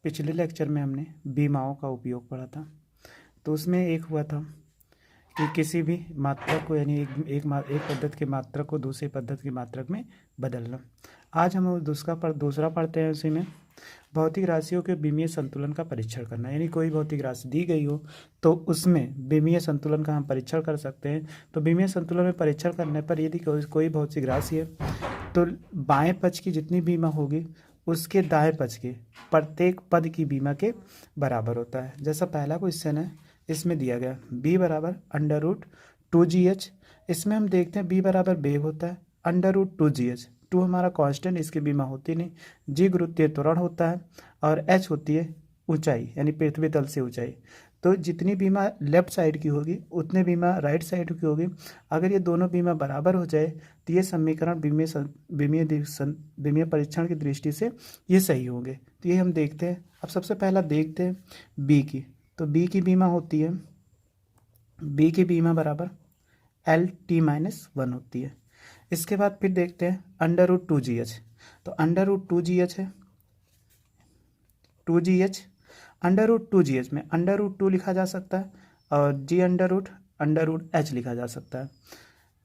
पिछले लेक्चर में हमने बीमाओं का उपयोग पढ़ा था। तो उसमें एक हुआ था कि किसी भी मात्रक को यानी एक पद्धति की मात्रक को दूसरी पद्धति की मात्रक में बदलना। आज हम दूसरा पढ़ते हैं। उसी में भौतिक राशियों के विमीय संतुलन का परीक्षण करना, यानी कोई भौतिक राशि दी गई हो तो उसमें विमीय संतुलन का हम परीक्षण कर सकते हैं। तो विमीय संतुलन में परीक्षण करने पर यदि कोई भौतिक राशि है तो बाएं पक्ष की जितनी बीमा होगी उसके दाएं पक्ष के प्रत्येक पद की बीमा के बराबर होता है। जैसा पहला क्वेश्चन है, इसमें दिया गया b बराबर √2gh। इसमें हम देखते हैं b बराबर बेग होता है, √2gh, 2 हमारा कांस्टेंट, इसकी बीमा होती नहीं। g गुरुत्वीय त्वरण होता है और h होती है ऊंचाई, यानी पृथ्वी तल से ऊंचाई। तो जितनी बीमा लेफ्ट साइड की होगी उतनी बीमा राइट साइड की होगी। अगर ये दोनों बीमा बराबर हो जाए तो ये समीकरण विमीय परीक्षण की दृष्टि से ये सही होंगे। तो ये हम देखते हैं। अब सबसे पहला देखते हैं बी की। तो बी की बीमा होती है, बी की बीमा बराबर LT-1 होती है। इसके बाद फिर देखते हैं √2gh। तो √2gh है 2gh, √2gh में √2 लिखा जा सकता है और g √h लिखा जा सकता है।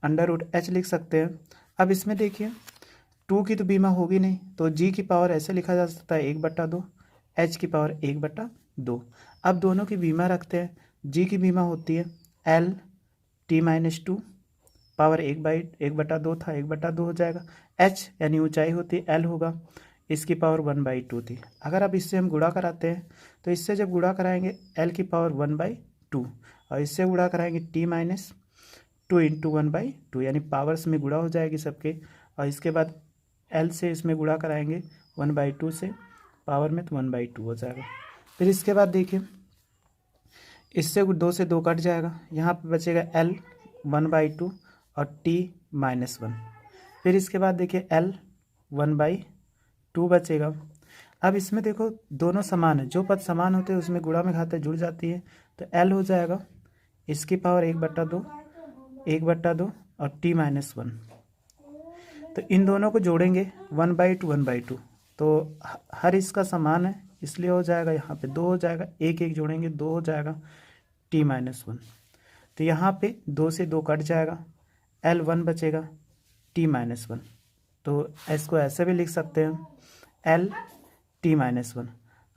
√h लिख सकते हैं। अब इसमें देखिए 2 की तो बीमा होगी नहीं, तो g की पावर ऐसे लिखा जा सकता है 1/2, h की पावर 1/2। अब दोनों की बीमा रखते हैं। g की बीमा होती है LT-2, पावर 1/2 था, 1/2 हो जाएगा। h यानी ऊंचाई होती है, l होगा, इसकी पावर 1/2 थी। अगर अब इससे हम गुणा कराते हैं तो इससे जब गुणा कराएंगे l की पावर 1/2 और इससे गुणा कराएंगे T-2 इंटू 1/2, यानी पावर्स में गुणा हो जाएगी सबके। और इसके बाद l से इसमें गुणा कराएंगे 1/2 से पावर में, तो 1/2 हो जाएगा। फिर इसके बाद देखिए इससे 2 से 2 कट जाएगा, यहाँ पे बचेगा l 1/2 और T-1। फिर इसके बाद देखिए l 1/2 बचेगा। अब इसमें देखो दोनों समान है, जो पद समान होते हैं उसमें गुणा में घातें जुड़ जाती है, तो l हो जाएगा इसकी पावर 1/2 और T-1। तो इन दोनों को जोड़ेंगे 1/2, तो हर इसका समान है इसलिए हो जाएगा, यहाँ पे 2 हो जाएगा, 1 जोड़ेंगे 2 हो जाएगा T-1। तो यहाँ पे 2 से 2 कट जाएगा, L1 बचेगा T-1। तो इसको ऐसे भी लिख सकते हैं LT-1।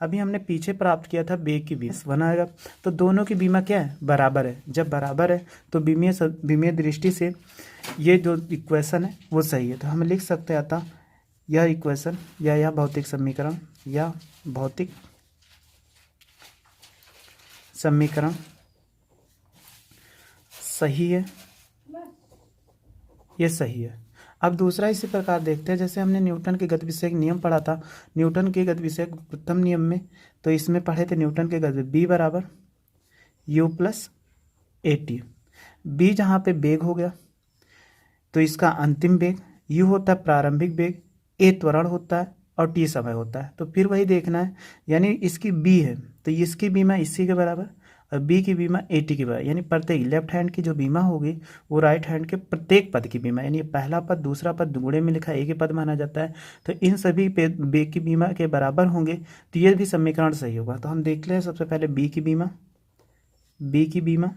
अभी हमने पीछे प्राप्त किया था बेग की बीमा 1 आएगा। तो दोनों की बीमा क्या है, बराबर है। जब बराबर है तो विमीय दृष्टि से ये जो इक्वेशन है वो सही है। तो हम लिख सकते हैं अतः यह इक्वेशन या यह भौतिक समीकरण या भौतिक समीकरण सही है, ये सही है। अब दूसरा इसी प्रकार देखते हैं, जैसे हमने न्यूटन के गतिविषयक नियम पढ़ा था। न्यूटन के गतिविषयक प्रथम नियम में तो इसमें पढ़े थे न्यूटन के गति B बराबर U + AT। B जहाँ पे बेग हो गया तो इसका अंतिम बेग, U होता है प्रारंभिक बेग, A त्वरण होता है और T समय होता है। तो फिर वही देखना है, यानी इसकी B है तो इसकी बीमा इसी के बराबर और B की बीमा AT के बराबर, यानी प्रत्येक लेफ्ट हैंड की जो बीमा होगी वो राइट हैंड के प्रत्येक पद की बीमा, यानी पहला पद दूसरा पद गुणे में लिखा एक ही पद माना जाता है। तो इन सभी बेग की बीमा के बराबर होंगे तो ये भी समीकरण सही होगा। तो हम देख लें सबसे पहले B की बीमा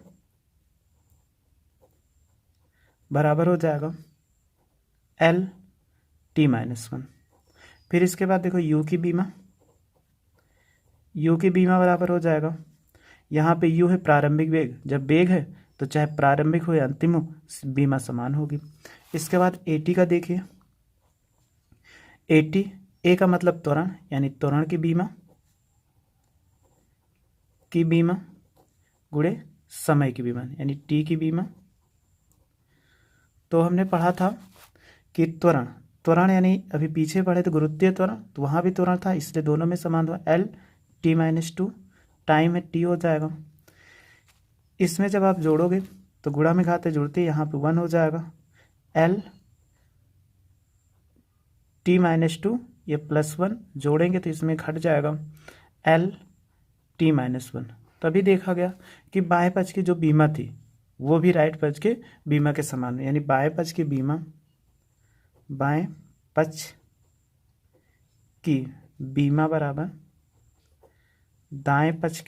बराबर हो जाएगा LT-1। फिर इसके बाद देखो U की बीमा बराबर हो जाएगा, यहाँ पे U है प्रारंभिक वेग, जब वेग है तो चाहे प्रारंभिक हो या अंतिम हो बीमा समान होगी। इसके बाद AT का देखिए, AT A का मतलब त्वरण, यानी त्वरण की बीमा गुणे समय की बीमा, यानी T की बीमा। तो हमने पढ़ा था कि त्वरण यानी अभी पीछे पढ़े तो गुरुत्वीय त्वरण, तो वहाँ भी त्वरण था इसलिए दोनों में समान हुआ LT-2। टाइम है T हो जाएगा। इसमें जब आप जोड़ोगे तो गुणा में घातें जुड़ती है, यहाँ पे 1 हो जाएगा LT-2, ये +1 जोड़ेंगे तो इसमें घट जाएगा LT-1। तभी देखा गया कि बाएं पक्ष की जो बीमा थी वो भी राइट पक्ष के बीमा के समान है, यानी बाएं पक्ष की बीमा बराबर दाएं पक्ष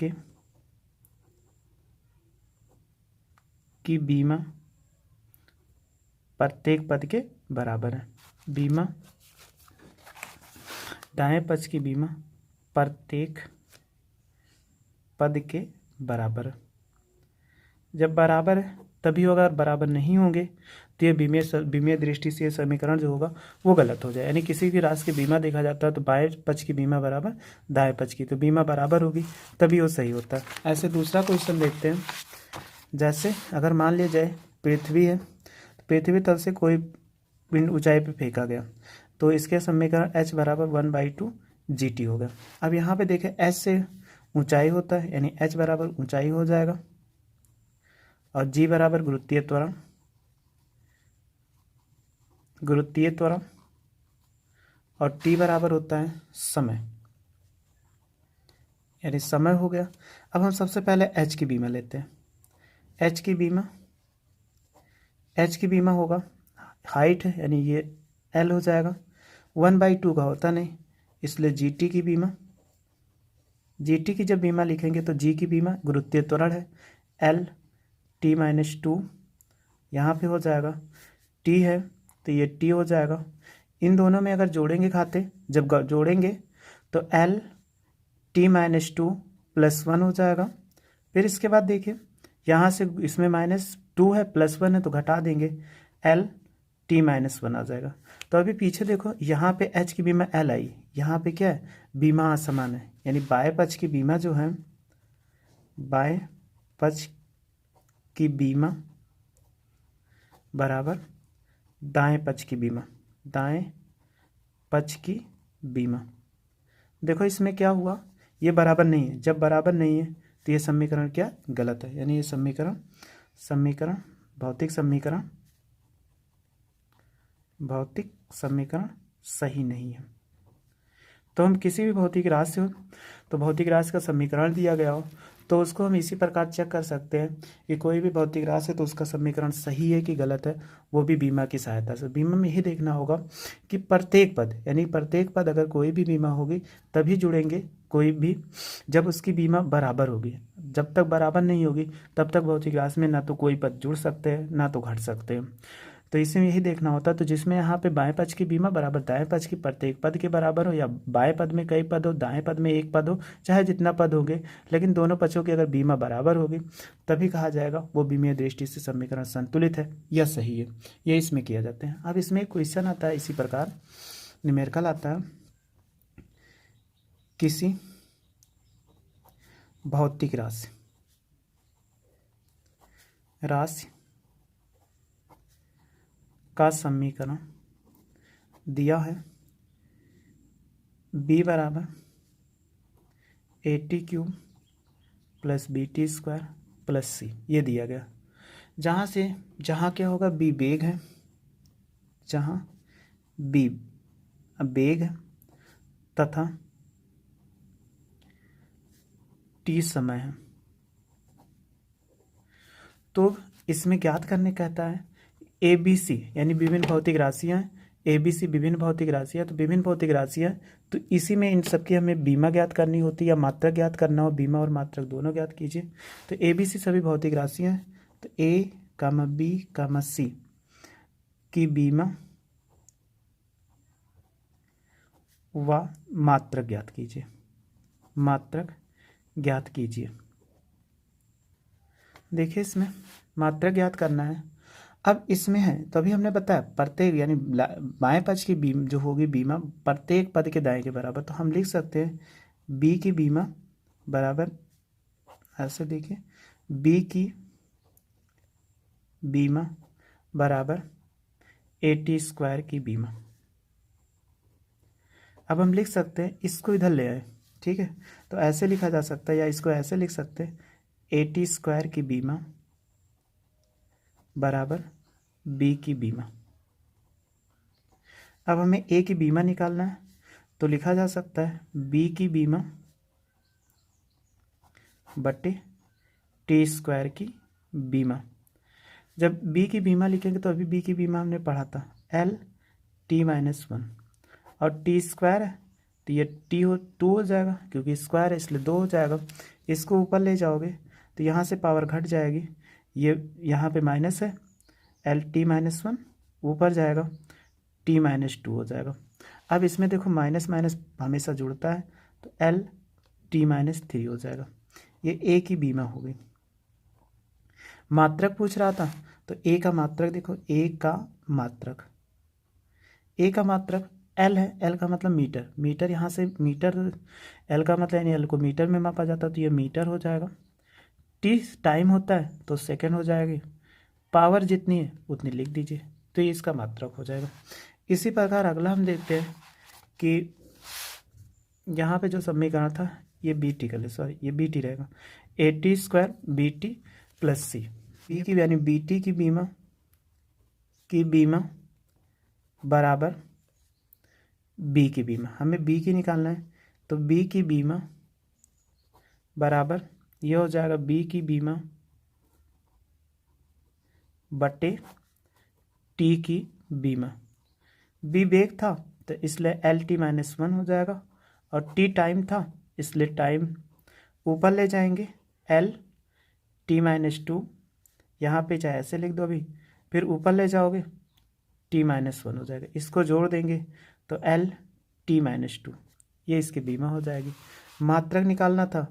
की बीमा प्रत्येक पद के बराबर है। बीमा दाएं पक्ष की बीमा प्रत्येक पद के बराबर है। जब बराबर है तभी होगा, अगर बराबर नहीं होंगे तो ये बीमीय दृष्टि से ये समीकरण जो होगा वो गलत हो जाए। यानी किसी भी राशि की बीमा देखा जाता है तो बाएं पक्ष की बीमा बराबर दाएं पक्ष की, तो बीमा बराबर होगी तभी वो सही होता है। ऐसे दूसरा क्वेश्चन देखते हैं। जैसे अगर मान लिया जाए पृथ्वी है, तो पृथ्वी तल से कोई पिंड ऊंचाई पे फेंका गया, तो इसके समीकरण h बराबर 1/2 GT होगा। अब यहाँ पे देखें h से ऊंचाई होता है, यानी h बराबर ऊंचाई हो जाएगा, और g बराबर गुरुत्वीय त्वरण, और t बराबर होता है समय, यानी समय हो गया। अब हम सबसे पहले h की बीमा लेते हैं। h की बीमा होगा, हाइट है यानी ये l हो जाएगा, 1/2 का होता नहीं, इसलिए GT की बीमा, GT की जब बीमा लिखेंगे तो g की बीमा गुरुत्वीय त्वरण है, L T-2 यहाँ पे हो जाएगा, T है तो ये T हो जाएगा। इन दोनों में अगर जोड़ेंगे खाते, जब जोड़ेंगे तो L T-2 +1 हो जाएगा। फिर इसके बाद देखिए यहाँ से इसमें -2 है, +1 है तो घटा देंगे, L T-1 आ जाएगा। तो अभी पीछे देखो यहाँ पे h की बीमा L आई, यहाँ पे क्या है, बीमा असमान है, यानी बाएं पक्ष की बीमा जो है, बाएं पक्ष की बीमा बराबर दाएं पक्ष की बीमा, दाएं पक्ष की बीमा। देखो इसमें क्या हुआ, ये बराबर नहीं है, जब बराबर नहीं है तो ये समीकरण क्या गलत है, यानी ये समीकरण भौतिक समीकरण सही नहीं है। तो हम किसी भी भौतिक राशि हो, तो भौतिक राशि का समीकरण दिया गया हो तो उसको हम इसी प्रकार चेक कर सकते हैं कि कोई भी भौतिक राशि है तो उसका समीकरण सही है कि गलत है, वो भी बीमा की सहायता से। बीमा में यही देखना होगा कि प्रत्येक पद, यानी प्रत्येक पद अगर कोई भी बीमा होगी तभी जुड़ेंगे, कोई भी जब उसकी बीमा बराबर होगी। जब तक बराबर नहीं होगी तब तक भौतिक राशि में ना तो कोई पद जुड़ सकते हैं ना तो घट सकते हैं। तो इसमें यही देखना होता है, तो जिसमें यहाँ पे बाएं पक्ष की बीमा बराबर दाएं पक्ष की प्रत्येक पद के बराबर हो, या बाएं पद में कई पद हो, दाएं पद में एक पद हो, चाहे जितना पद होंगे, लेकिन दोनों पक्षों की अगर बीमा बराबर होगी तभी कहा जाएगा वो बीमीय दृष्टि से समीकरण संतुलित है या सही है। ये इसमें किया जाते हैं। अब इसमें एक क्वेश्चन आता है इसी प्रकार, न्यूमेरिकल आता है, किसी भौतिक राशि का समीकरण दिया है, b बराबर AT³ + BT² + C, ये दिया गया। जहाँ क्या होगा, b वेग है, जहाँ b वेग है तथा t समय है। तो इसमें ज्ञात करने कहता है ABC, यानी विभिन्न भौतिक राशियाँ, ABC विभिन्न भौतिक राशियाँ, तो विभिन्न भौतिक राशियाँ तो इसी में इन सबकी हमें बीमा ज्ञात करनी होती है या मात्रक ज्ञात करना हो, बीमा और मात्रक दोनों ज्ञात कीजिए। तो ABC सभी भौतिक राशियाँ हैं, तो A, B, C की बीमा व मात्रक ज्ञात कीजिए, मात्रक ज्ञात कीजिए। देखिए इसमें मात्रक ज्ञात करना है। अब इसमें है तो अभी हमने बताया प्रत्येक, यानी बाएं पक्ष की बीमा जो होगी बीमा प्रत्येक पद के दाएं के बराबर, तो हम लिख सकते हैं बी की बीमा बराबर, ऐसे देखिए बी की बीमा बराबर AT² की बीमा। अब हम लिख सकते हैं, इसको इधर ले आए, ठीक है, तो ऐसे लिखा जा सकता है या इसको ऐसे लिख सकते हैं, AT² की बीमा बराबर बी की बीमा। अब हमें ए की बीमा निकालना है तो लिखा जा सकता है बी की बीमा बटे T² की बीमा। जब बी की बीमा लिखेंगे तो अभी बी की बीमा हमने पढ़ा था L T-1 और T² तो ये टू हो जाएगा, क्योंकि स्क्वायर है इसलिए 2 हो जाएगा। इसको ऊपर ले जाओगे तो यहाँ से पावर घट जाएगी, ये यहाँ पे माइनस है, L t-1 ऊपर जाएगा, t-2 हो जाएगा। अब इसमें देखो माइनस माइनस हमेशा जुड़ता है, तो L t-3 हो जाएगा। ये ए की बी में हो गई। मात्रक पूछ रहा था, तो ए का मात्रक देखो, ए का मात्रक एल है, एल का मतलब मीटर, मीटर यहाँ से मीटर, एल का मतलब यानी एल को मीटर में मापा जाता है, तो ये मीटर हो जाएगा। टी टाइम होता है तो सेकंड हो जाएगी, पावर जितनी है उतनी लिख दीजिए, तो ये इसका मात्रक हो जाएगा। इसी प्रकार अगला हम देखते हैं कि यहाँ पे जो समीकरण था ये बी टी का ले, सॉरी ये बी टी रहेगा, A t² BT plus C, B की यानी बी टी की बीमा बराबर बी की बीमा, हमें बी की निकालना है, तो बी की बीमा बराबर ये हो जाएगा बी की बीमा बटे टी की बीमा। बी वेग था तो इसलिए L t-1 हो जाएगा, और टी टाइम था इसलिए टाइम ऊपर ले जाएंगे, L t-2, यहाँ पे चाहे ऐसे लिख दो अभी, फिर ऊपर ले जाओगे t-1 हो जाएगा, इसको जोड़ देंगे तो L t-2, ये इसकी बीमा हो जाएगी। मात्रक निकालना था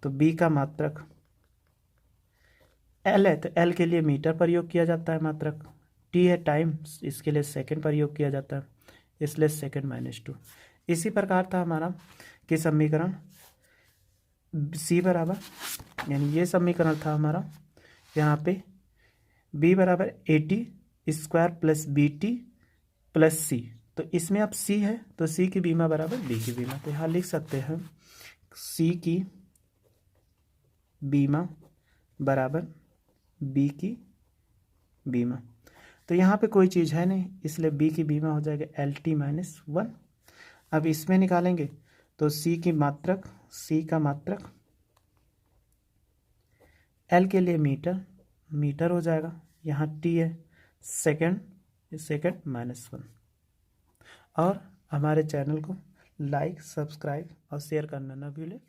तो b का मात्रक L है, तो L के लिए मीटर प्रयोग किया जाता है मात्रक, t है टाइम, इसके लिए सेकंड प्रयोग किया जाता है, इसलिए सेकंड-2। इसी प्रकार था हमारा कि समीकरण c बराबर, यानी ये समीकरण था हमारा यहाँ पे b बराबर AT² प्लस BT प्लस सी, तो इसमें अब c है तो c की बीमा बराबर b की बीमा, तो यहाँ लिख सकते हैं c की बीमा बराबर b की बीमा। तो यहाँ पे कोई चीज़ है नहीं इसलिए b की बीमा हो जाएगा L t-1। अब इसमें निकालेंगे तो c का मात्रक L के लिए मीटर हो जाएगा, यहाँ t है सेकंड-1। और हमारे चैनल को लाइक, सब्सक्राइब और शेयर करना ना भूलें।